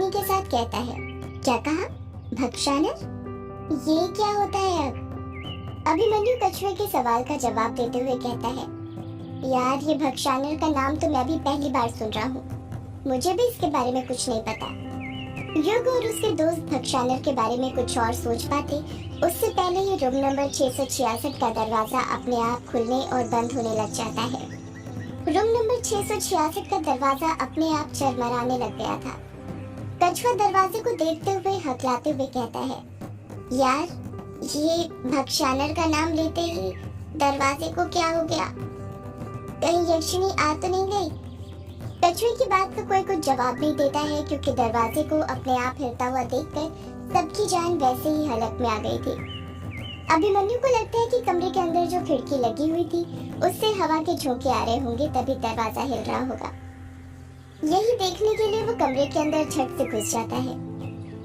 बेचैनी के साथ कहता है, क्या कहा? भक्षानर? ये क्या होता है अब? अभिमन्यु कछुए के सवाल का जवाब देते हुए कहता है, यार ये भक्षानर का नाम तो मैं भी पहली बार सुन रहा हूँ। मुझे भी इसके बारे में कुछ नहीं पता। युग और उसके दोस्त भक्षानर के बारे में कुछ और सोच पाते उससे पहले ही रूम नंबर 666 का दरवाजा अपने आप खुलने और बंद होने लग जाता है। रूम नंबर 666 का दरवाजा अपने आप चरमराने लग गया था। कछुआ दरवाजे को देखते हुए हकलाते हुए कहता है, यार ये भक्षानर का नाम लेते ही दरवाजे को क्या हो गया? कहीं यक्षिणी आ तो नहीं गई? कछुए की बात का कोई कुछ जवाब नहीं देता है क्योंकि दरवाजे को अपने आप हिलता हुआ देखकर सबकी जान वैसे ही हलक में आ गई थी। अभिमन्यु को लगता है कि कमरे के अंदर जो खिड़की लगी हुई थी उससे हवा के झोंके आ रहे होंगे, तभी दरवाजा हिल रहा होगा। यही देखने के लिए वो कमरे के अंदर झट से घुस जाता है।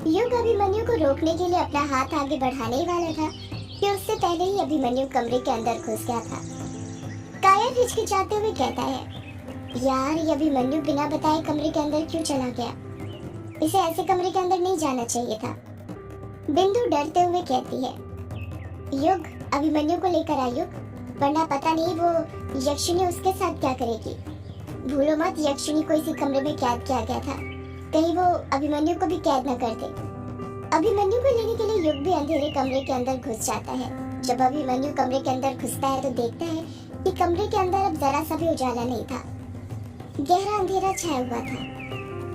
युग अभिमन्यु को रोकने के लिए अपना हाथ आगे बढ़ाने ही वाला था कि उससे पहले ही अभिमन्यु कमरे के अंदर घुस गया था। कायर हिचकिचाते हुए कहता है, यार ये अभिमन्यु बिना बताए कमरे के अंदर क्यों चला गया? इसे ऐसे कमरे के अंदर नहीं जाना चाहिए था। बिंदु डरते हुए कहती है, युग अभिमन्यु को लेकर आ युग, वरना पता नहीं वो यक्षिणी उसके साथ क्या करेगी। भूलो मत यक्षिणी को इसी कमरे में कैद किया गया था, कहीं वो अभिमन्यु को भी कैद न कर दे। अभिमन्यु को लेने के लिए युग भी अंधेरे कमरे के अंदर घुस जाता है। जब अभिमन्यु कमरे के अंदर घुसता है तो देखता है कि कमरे के अंदर अब जरा सा भी उजाला नहीं था। गहरा अंधेरा छाया हुआ था।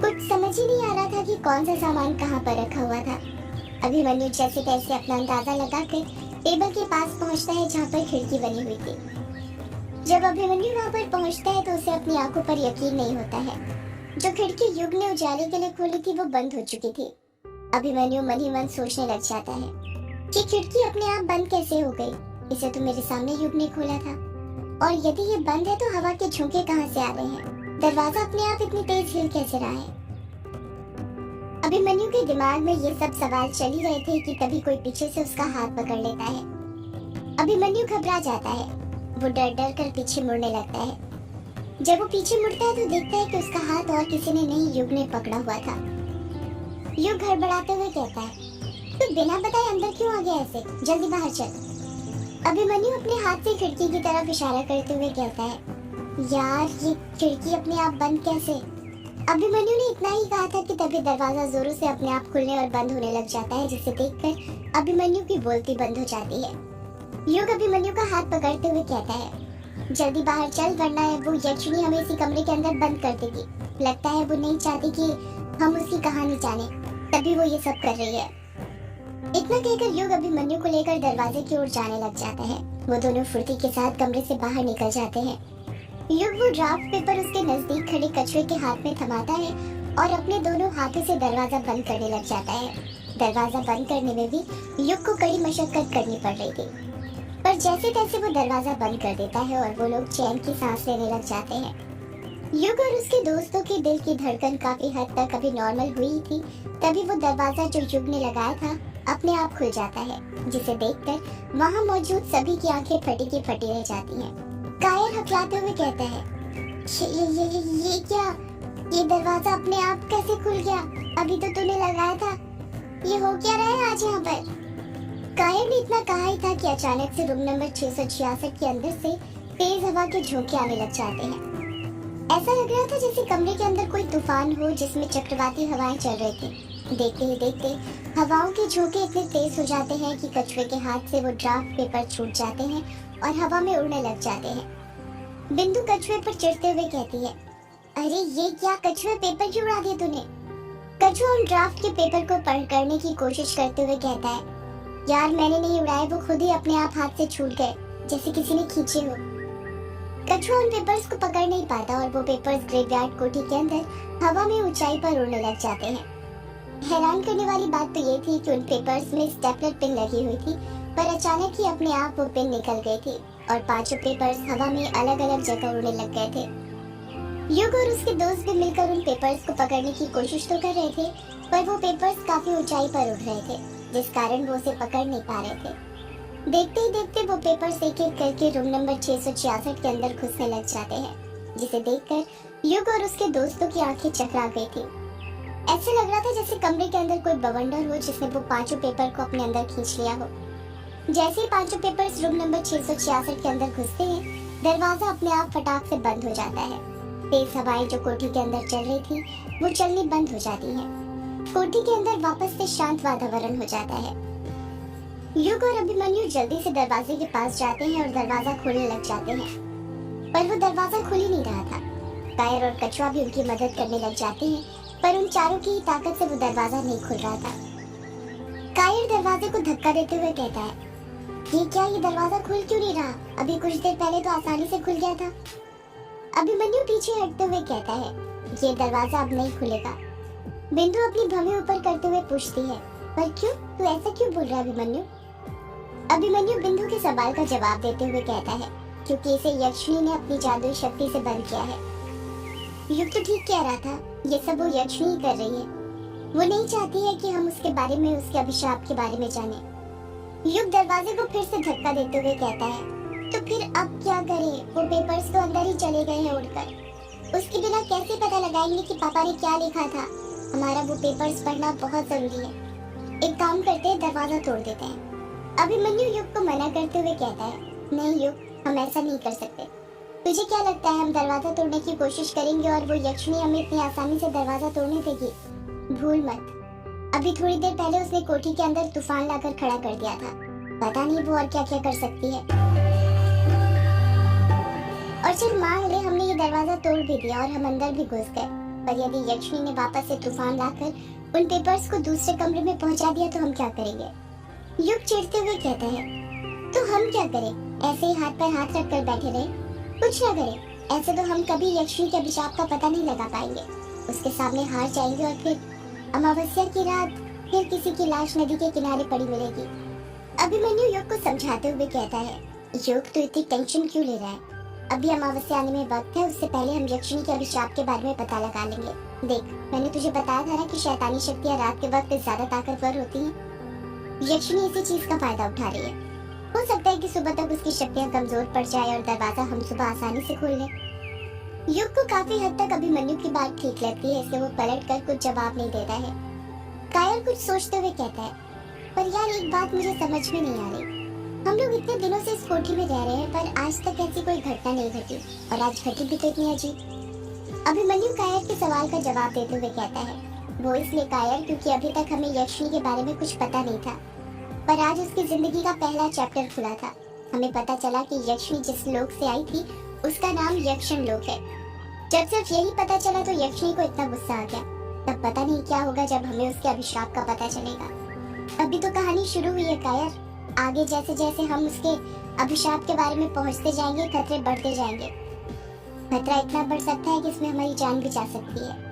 कुछ समझ ही नहीं आ रहा था कि कौन सा सामान कहाँ पर रखा हुआ था। अभिमन्यु जैसे तैसे अपना अंदाजा लगाकर टेबल के पास पहुँचता है जहाँ पर खिड़की बनी हुई थी। जब अभिमन्यु वहाँ पर पहुँचता है तो उसे अपनी आंखों पर यकीन नहीं होता है। जो खिड़की युग ने उजाले के लिए खोली थी वो बंद हो चुकी थी। अभिमन्यु मन ही मन सोचने लग जाता है कि खिड़की अपने आप बंद कैसे हो गई? इसे तो मेरे सामने युग ने खोला था, और यदि ये बंद है तो हवा के झोंके कहाँ से आ रहे हैं? दरवाजा अपने आप इतनी तेज हिल कैसे रहा है? अभिमन्यु के दिमाग में ये सब सवाल चल ही रहे थे कि तभी कोई पीछे से उसका हाथ पकड़ लेता है। अभिमन्यु घबरा जाता है। वो डर डर कर पीछे मुड़ने लगता है। जब वो पीछे मुड़ता है तो देखता है कि उसका हाथ और किसी ने नहीं, युग ने पकड़ा हुआ था। युग हड़बड़ाते हुए कहता है, तो बिना बताए अंदर क्यों आ गया ऐसे? जल्दी बाहर चल। अभिमन्यु अपने हाथ से खिड़की की तरफ इशारा करते हुए कहता है, यार ये खिड़की अपने आप बंद कैसे? अभिमन्यु ने इतना ही कहा था कि तभी दरवाजा जोरों से अपने आप खुलने और बंद होने लग जाता है, जिसे देखकर अभिमन्यु की बोलती बंद हो जाती है। युग अभिमन्यु का हाथ पकड़ते हुए कहता है, जल्दी बाहर चल, वरना वो यक्षिणी हमें इसी कमरे के अंदर बंद कर देगी। लगता है वो नहीं चाहती कि हम उसकी कहानी जाने, तभी वो ये सब कर रही है। इतना कहकर युग अभिमन्यु को लेकर दरवाजे की ओर जाने लग जाता है। वो दोनों फुर्ती के साथ कमरे से बाहर निकल जाते हैं। युग वो ड्राफ्ट पेपर उसके नजदीक खड़े कछुए के हाथ में थमाता है और अपने दोनों हाथों से दरवाजा बंद करने लग जाता है। दरवाजा बंद करने में भी युग को कड़ी मशक्कत करनी पड़ रही थी, पर जैसे तैसे वो दरवाजा बंद कर देता है और वो लोग चैन की सांस लेने लग जाते हैं। युग और उसके दोस्तों की दिल की धड़कन काफी हद तक अभी नॉर्मल हुई थी, तभी वो दरवाजा जो युग ने लगाया था अपने आप खुल जाता है, जिसे देखकर वहाँ मौजूद सभी की आंखें फटी की फटी रह जाती हैं। कायर हकलाते हुए कहता है, ये क्या? ये दरवाजा अपने आप कैसे खुल गया? अभी तो तूने लगाया था। ये हो क्या रहा है आज यहाँ पर? कायर ने इतना कहा ही था कि अचानक से रूम नंबर 666 के अंदर से तेज हवा के झोंके आने लग जाते हैं। ऐसा लग रहा था जैसे कमरे के अंदर कोई तूफान हो जिसमें चक्रवाती हवाएं चल रही थी। देखते ही देखते हवाओं के झोंके इतने तेज हो जाते हैं कि कछुए के हाथ से वो ड्राफ्ट पेपर छूट जाते हैं और हवा में उड़ने लग जाते हैं। बिंदु कछुए पर चिढ़ते हुए कहती है, अरे ये क्या कछुए, पेपर क्यों उड़ा दिया तूने? कछुआ उन ड्राफ्ट के पेपर को करने की कोशिश करते हुए कहता है, यार मैंने नहीं उड़ाए, वो खुद ही अपने आप हाथ से छूट गए, जैसे किसी ने खींचे हो। कछुआ उन पेपर्स को पकड़ नहीं पाता और वो पेपर्स ग्रेवयार्ड कोठी के अंदर हवा में ऊंचाई पर उड़ने लग जाते हैं। हैरान करने वाली बात तो ये थी कि उन पेपर्स में स्टेपलर पिन लगी हुई थी, पर अचानक ही अपने आप वो पिन निकल गई थी और पांचों पेपर्स हवा में अलग अलग जगह उड़ने लग गए थे। युग और उसके दोस्त भी मिलकर उन पेपर्स को पकड़ने की कोशिश तो कर रहे थे, पर वो पेपर्स काफी ऊंचाई पर उड़ रहे थे, जिस कारण वो उसे पकड़ नहीं पा रहे थे। देखते ही देखते वो पेपर्स एक एक करके रूम नंबर 666 के अंदर घुसने लग जाते हैं, जिसे देखकर युग और उसके दोस्तों की आंखें चकरा गई थी। ऐसे लग रहा था जैसे कमरे के अंदर कोई बवंडर हो जिसने वो पांचों पेपर को अपने अंदर खींच लिया हो। जैसे ही पांचों पेपर्स रूम नंबर 666 के अंदर घुसते हैं, दरवाजा अपने आप फटाक से बंद हो जाता है। तेज हवाएं जो कोठी के अंदर चल रही थी वो चलनी बंद हो जाती हैं। कोठी के अंदर वापस से शांत वातावरण हो जाता है। युग और अभिमन्यु जल्दी से दरवाजे के पास जाते हैं और दरवाजा खोलने लग जाते हैं, पर वो दरवाजा खुल ही नहीं रहा था। कायर और कछुआ भी उनकी मदद करने लग जाते हैं, पर उन चारों की ताकत से वो दरवाजा नहीं खुल रहा था। कायर दरवाजे को धक्का देते हुए कहता है, ये क्या, ये दरवाजा खुल क्यों नहीं रहा? अभी कुछ देर पहले तो आसानी से खुल गया था। अभिमन्यु पीछे हटते हुए कहता है, ये दरवाजा अब नहीं खुलेगा। बिंदु अपनी भवें ऊपर करते हुए पूछती है, पर क्यों? तू ऐसा क्यों बोल रहा है अभिमन्यु? अभिमन्यु बिंदु के सवाल का जवाब देते हुए कहता है, क्योंकि इसे यक्षिणी ने अपनी जादुई शक्ति से बंद किया है। युग तो ठीक कह रहा था, ये सब वो यक्षिणी कर रही है। वो नहीं चाहती है कि हम उसके बारे में, उसके अभिशाप के बारे में जाने। युग दरवाजे को फिर से धक्का देते हुए कहता है, तो फिर अब क्या करें? वो पेपर्स तो अंदर ही चले गए हैं उड़कर। उसके बिना कैसे पता लगाएंगे कि पापा ने क्या लिखा था? हमारा वो पेपर्स पढ़ना बहुत जरूरी है। एक काम करते हैं, दरवाजा तोड़ देते हैं। अभिमन्यु युग को मना करते हुए कहता है, नहीं युग, हम ऐसा नहीं कर सकते। तुझे क्या लगता है हम दरवाजा तोड़ने की कोशिश करेंगे और वो यक्षिणी हमें इतनी आसानी से दरवाजा तोड़ने देगी? भूल मत, अभी थोड़ी देर पहले उसने कोठी के अंदर तूफान लाकर खड़ा कर दिया था। पता नहीं वो और क्या क्या कर सकती है। और चल मान ले हमने ये दरवाजा तोड़ भी दिया और हम अंदर भी घुस गए, पर यदि यक्षिणी ने वापस से तूफान लाकर उन पेपर्स को दूसरे कमरे में पहुंचा दिया तो हम क्या करेंगे? युग चिढ़ते हुए कहता है, तो हम क्या करें? ऐसे ही हाथ पर हाथ रख कर बैठे रहे, कुछ ना करें? ऐसे तो हम कभी यक्षिणी के अभिशाप का पता नहीं लगा पाएंगे। उसके सामने हार जाएंगे और फिर अमावस्या की रात फिर किसी की लाश नदी के किनारे पड़ी मिलेगी। अभिमन्यु युग को समझाते हुए कहता है, युग तो इतनी टेंशन क्यों ले रहा है? अभी अमावस्या आने में वक्त है, उससे पहले हम यक्षिणी के अभिशाप के बारे में पता लगा लेंगे। देख, मैंने तुझे बताया था ना कि शैतानी शक्तियाँ रात के वक्त ज्यादा ताकतवर होती हैं। यक्षिणी इसी चीज का फायदा उठा रही है। हो सकता है कि सुबह तक उसकी शक्तियाँ कमजोर पड़ जाए और दरवाजा हम सुबह आसानी से खोल लें। युग को काफी हद तक अभिमन्यु की बात ठीक लगती है, इसलिए वो पलट कर कुछ जवाब नहीं देता है। कायर कुछ सोचते हुए कहता है, पर यार एक बात मुझे समझ में नहीं आ रही। हम लोग इतने दिनों से इस कोठी में रह रहे हैं, पर आज तक ऐसी कोई घटना नहीं घटी, और आज घटी भी तो इतनी अजीब। अभिमन्यु कायर के सवाल का जवाब देते हुए कहता है, वो इसलिए कायर क्योंकि अभी तक हमें यक्षिणी के बारे में कुछ पता नहीं था, पर आज उसकी जिंदगी का पहला चैप्टर खुला था। हमें पता चला कि यक्षिणी जिस लोक से आई थी उसका नाम यक्षण लोक है। जब सिर्फ यही पता चला तो यक्षिणी को इतना गुस्सा आ गया। तब पता नहीं क्या होगा जब हमें उसके अभिशाप का पता चलेगा। अभी तो कहानी शुरू हुई है कायर, आगे जैसे जैसे हम उसके अभिशाप के बारे में पहुंचते जाएंगे खतरे बढ़ते जाएंगे। खतरा इतना बढ़ सकता है कि इसमें हमारी जान भी जा सकती है।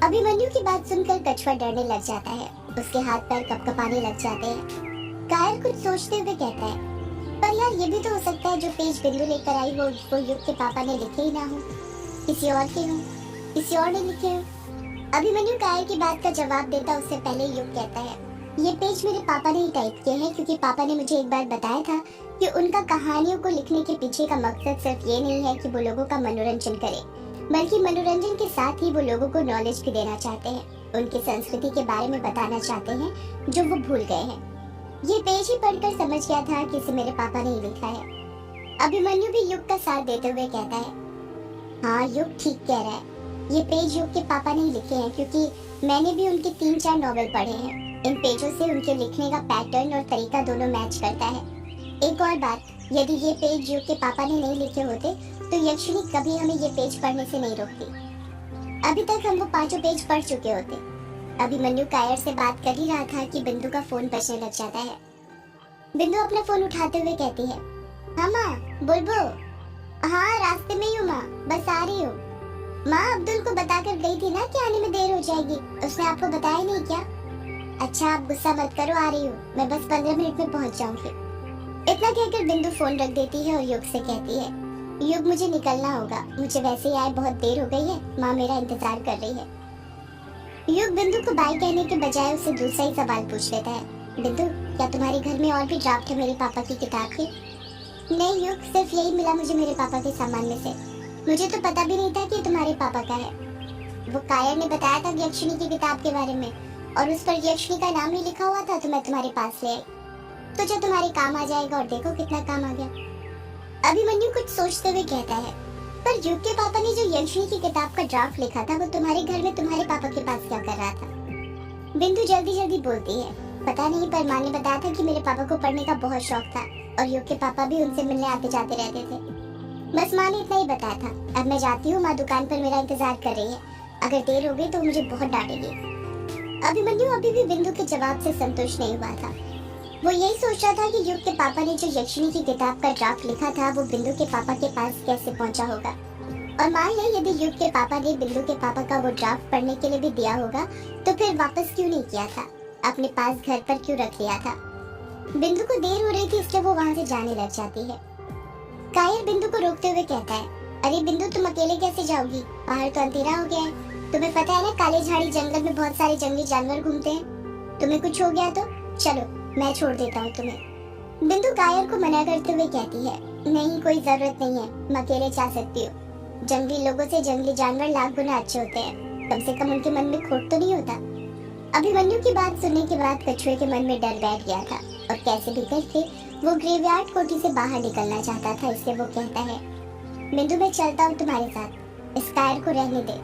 अभिमन्यु की बात सुनकर कछुआ डरने लग जाता है, उसके हाथ पैर कपकपाने लग जाते हैं। कायर कुछ सोचते हुए कहता है, पर यार ये भी तो हो सकता है जो पेज बिंदु लेकर आई वो युग के पापा ने लिखे ही ना हो, किसी और के हो, किसी और ने लिखे हो। अभिमन्यु कायर की बात का जवाब देता उससे पहले युग कहता है, ये पेज मेरे पापा ने ही टाइप किए हैं, क्योंकि पापा ने मुझे एक बार बताया था कि उनका कहानियों को लिखने के पीछे का मकसद सिर्फ ये नहीं है कि वो लोगों का मनोरंजन करे, बल्कि मनोरंजन के साथ ही वो लोगों को नॉलेज भी देना चाहते हैं, उनकी संस्कृति के बारे में बताना चाहते हैं जो वो भूल गए हैं। ये पेज ही पढ़कर समझ गया था कि इसे मेरे पापा ने ही लिखा है। अभिमन्यु भी युग का साथ देते हुए कहता है, हाँ युग ठीक कह रहा है, ये पेज युग के पापा ने ही लिखे हैं, क्योंकि मैंने भी उनके 3-4 नॉवेल पढ़े हैं। इन पेजों से उनके लिखने का पैटर्न और तरीका दोनों मैच करता है। एक और बात, यदि ये पेज युग के पापा ने नहीं लिखे होते तो यक्षिणी कभी हमें ये पेज पढ़ने से नहीं रोकती। अभी तक हम वो 5 पेज पढ़ चुके होते। अभिमन्यु कायर से बात कर ही रहा था कि बिंदु का फोन बजने लग जाता है। बिंदु अपना फोन उठाते हुए कहती है, हाँ माँ, बुलबु। हाँ रास्ते में ही हूँ माँ, बस आ रही हूँ। माँ अब्दुल को बताकर गई थी ना कि आने में देर हो जाएगी, उसने आपको बताया नहीं क्या? अच्छा आप गुस्सा मत करो, आ रही हूँ मैं, बस 15 मिनट में पहुँच जाऊंगी। इतना कहकर बिंदु फोन रख देती है और युग से कहती है, युग मुझे निकलना होगा, मुझे वैसे ही आए बहुत देर हो गई है, माँ मेरा इंतजार कर रही है। युग बिंदु को बाय कहने के बजाय उससे दूसरा ही सवाल पूछ लेता है, बिंदु क्या तुम्हारे घर में और भी ड्राफ्ट है मेरे पापा की किताब के? नहीं युग, सिर्फ यही मिला मुझे मेरे पापा के सामान में से, मुझे तो पता भी नहीं था कि तुम्हारे पापा का है। वो कायर ने बताया था यक्षिणी की किताब के बारे में और उस पर यक्षिणी का नाम ही लिखा हुआ था, तो मैं तुम्हारे पास ले आई। तुझे तुम्हारे काम आ जाएगा, और देखो कितना काम आ गया। अभिमन्यु कुछ सोचते हुए कहता है, पर युग के पापा ने जो यक्षिणी की किताब का ड्राफ्ट लिखा था वो तुम्हारे घर में तुम्हारे पापा के पास क्या कर रहा था? बिंदु जल्दी जल्दी बोलती है, पता नहीं, पर माँ ने बताया था कि मेरे पापा को पढ़ने का बहुत शौक था और युग के पापा भी उनसे मिलने आते जाते रहते थे। बस माँ ने इतना ही बताया था। अब मैं जाती हूँ, माँ दुकान पर मेरा इंतजार कर रही है। अगर देर हो गई तो मुझे बहुत डांटेगी। अभिमन्यु अभी भी बिंदु के जवाब से संतुष्ट नहीं हुआ था। वो यही सोच रहा था कि युग के पापा ने जो यक्षिणी की किताब का ड्राफ्ट लिखा था वो बिंदु के पापा के पास कैसे पहुंचा होगा, और मान ले यदि युग के पापा ने बिंदु के पापा का वो ड्राफ्ट पढ़ने के लिए भी दिया होगा तो फिर वापस क्यों नहीं किया था, अपने पास घर पर क्यों रख लिया था। बिंदु को देर हो रही थी, इसलिए वो वहाँ से जाने लग जाती है। कायर बिंदु को रोकते हुए कहता है, अरे बिंदु, तुम अकेले कैसे जाओगी? बाहर तो अंधेरा हो गया है। तुम्हें पता है ना, काले झाड़ी जंगल में बहुत सारे जंगली जानवर घूमते हैं। तुम्हें कुछ हो गया तो चलो मैं छोड़ देता हूँ तुम्हें। बिंदु कायर को मना करते हुए कहती है, नहीं, कोई जरूरत नहीं है, मैं अकेले जा सकती हूँ। जंगली लोगों से जंगली जानवर लाख गुना अच्छे होते हैं, कम से कम उनके मन में खोट तो नहीं होता। अभिमन्यु की बात सुनने के बाद कछुए के मन में डर बैठ गया था और कैसे भी करके वो ग्रेवयार्ड कोठी से बाहर निकलना चाहता था, इसलिए वो कहता है, बिंदु, मैं चलता हूँ तुम्हारे साथ, इस कायर को रहने दे।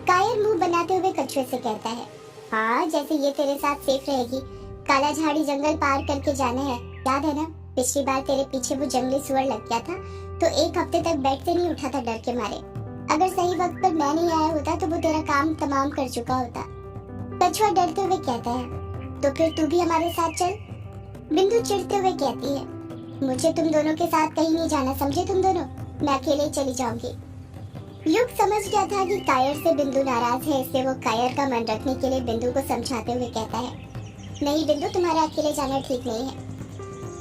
कायर मुंह बनाते हुए कछुए से कहता है, हाँ, जैसे ये तेरे साथ सेफ रहेगी। काला झाड़ी जंगल पार करके जाना है, याद है ना? पिछली बार तेरे पीछे वो जंगली सुअर लग गया था तो एक हफ्ते तक बेड से नहीं उठा था डर के मारे। अगर सही वक्त पर मैं नहीं आया होता तो वो तेरा काम तमाम कर चुका होता। कछुआ डरते हुए कहता है, तो फिर तू भी हमारे साथ चल। बिंदु चिढ़ते हुए कहती है, मुझे तुम दोनों के साथ कहीं नहीं जाना, समझे तुम दोनों? मैं अकेले ही चली जाऊंगी। युग समझ गया था कि कायर से बिंदु नाराज है, इसलिए वो कायर का मन रखने के लिए बिंदु को समझाते हुए कहता है, नहीं बिंदु, तुम्हारा अकेले जाना ठीक नहीं है।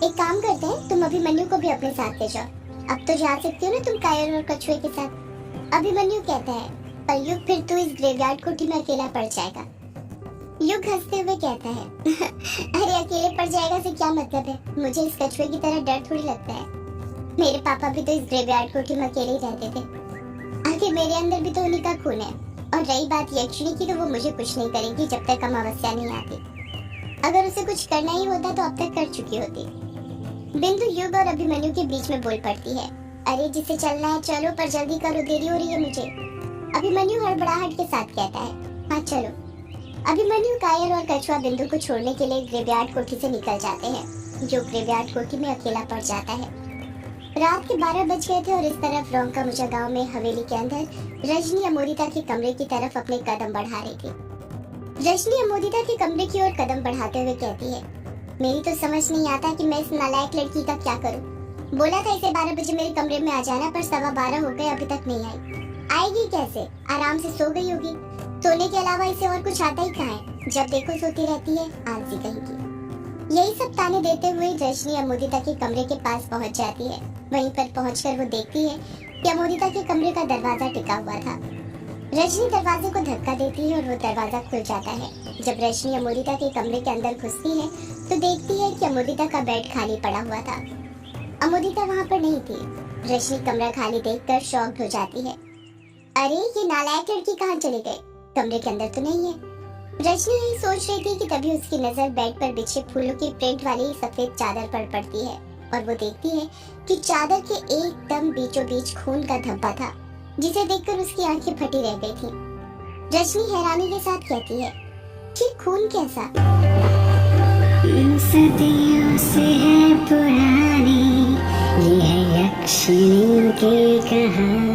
एक काम करते हैं, तुम अभिमन्यु को भी अपने साथ ले जाओ। अब तो जा सकती हो ना तुम कायर और कछुए के साथ। अभिमन्यु कहता है, पर युग, फिर तू इस ग्रेवयार्ड कोठी में अकेला पड़ जाएगा। युग हंसते हुए कहता है, अरे अकेले पड़ जाएगा से क्या मतलब है? मुझे इस कछुए की तरह डर थोड़ी लगता है। मेरे पापा भी तो इस ग्रेवयार्ड कोठी में अकेले ही रहते थे। आखिर मेरे अंदर भी तो उन्हीं का खून है। और रही बात यक्षिणी की, तो वो मुझे कुछ नहीं करेगी जब तक अमावस्या नहीं आती। अगर उसे कुछ करना ही होता तो अब तक कर चुकी होती। बिंदु युग और अभिमन्यु के बीच में बोल पड़ती है, अरे जिसे चलना है चलो, पर जल्दी करो, देरी हो रही है मुझे। अभिमन्यु हड़बड़ाहट के साथ कहता है, हाँ चलो। अभिमन्यु, कायर और कछुआ बिंदु को छोड़ने के लिए ग्रेवयार्ड कोठी से निकल जाते हैं, जो ग्रेवयार्ड कोठी में अकेला पड़ जाता है। रात के 12 बज गए थे और इस तरफ रोंका मुझा गांव में हवेली के अंदर रजनी अमोदिता के कमरे की तरफ अपने कदम बढ़ा रही थी। रजनी अमोदिता के कमरे की ओर कदम बढ़ाते हुए कहती है, मेरी तो समझ नहीं आता कि मैं इस नालायक लड़की का क्या करूं। बोला था इसे 12 बजे मेरे कमरे में आ जाना, पर 12:15 हो गए, अभी तक नहीं आई। आएगी कैसे? आराम से सो गई होगी। सोने के अलावा इसे और कुछ आता ही कहाँ है? जब देखो सोती रहती है, आलसी कहेगी। यही सब ताने देते हुए रजनी अमोदिता के कमरे के पास पहुंच जाती है। वहीं पर पहुंचकर वो देखती है कि अमोदिता के कमरे का दरवाजा टिका हुआ था। रजनी दरवाजे को धक्का देती है और वो दरवाजा खुल जाता है। जब रजनी अमोदिता के कमरे के अंदर घुसती है तो देखती है कि अमोदिता का बेड खाली पड़ा हुआ था। अमोदिता वहाँ पर नहीं थी। रजनी कमरा खाली देखकर शॉक्ड हो जाती है। अरे ये नालायक लड़की कहाँ चली गई? कमरे के अंदर तो नहीं है। रजनी यही सोच रही थी कि तभी उसकी नजर बेड पर बिछे फूलों की प्रिंट वाली सफेद चादर पर पड़ती है और वो देखती है कि चादर के एकदम बीचों बीच खून का धब्बा था, जिसे देखकर उसकी आंखें फटी रह गई थी। रजनी हैरानी के साथ कहती है, ये खून कैसा? सदियों से है पुरानी ये है यक्षिणी की कहानी।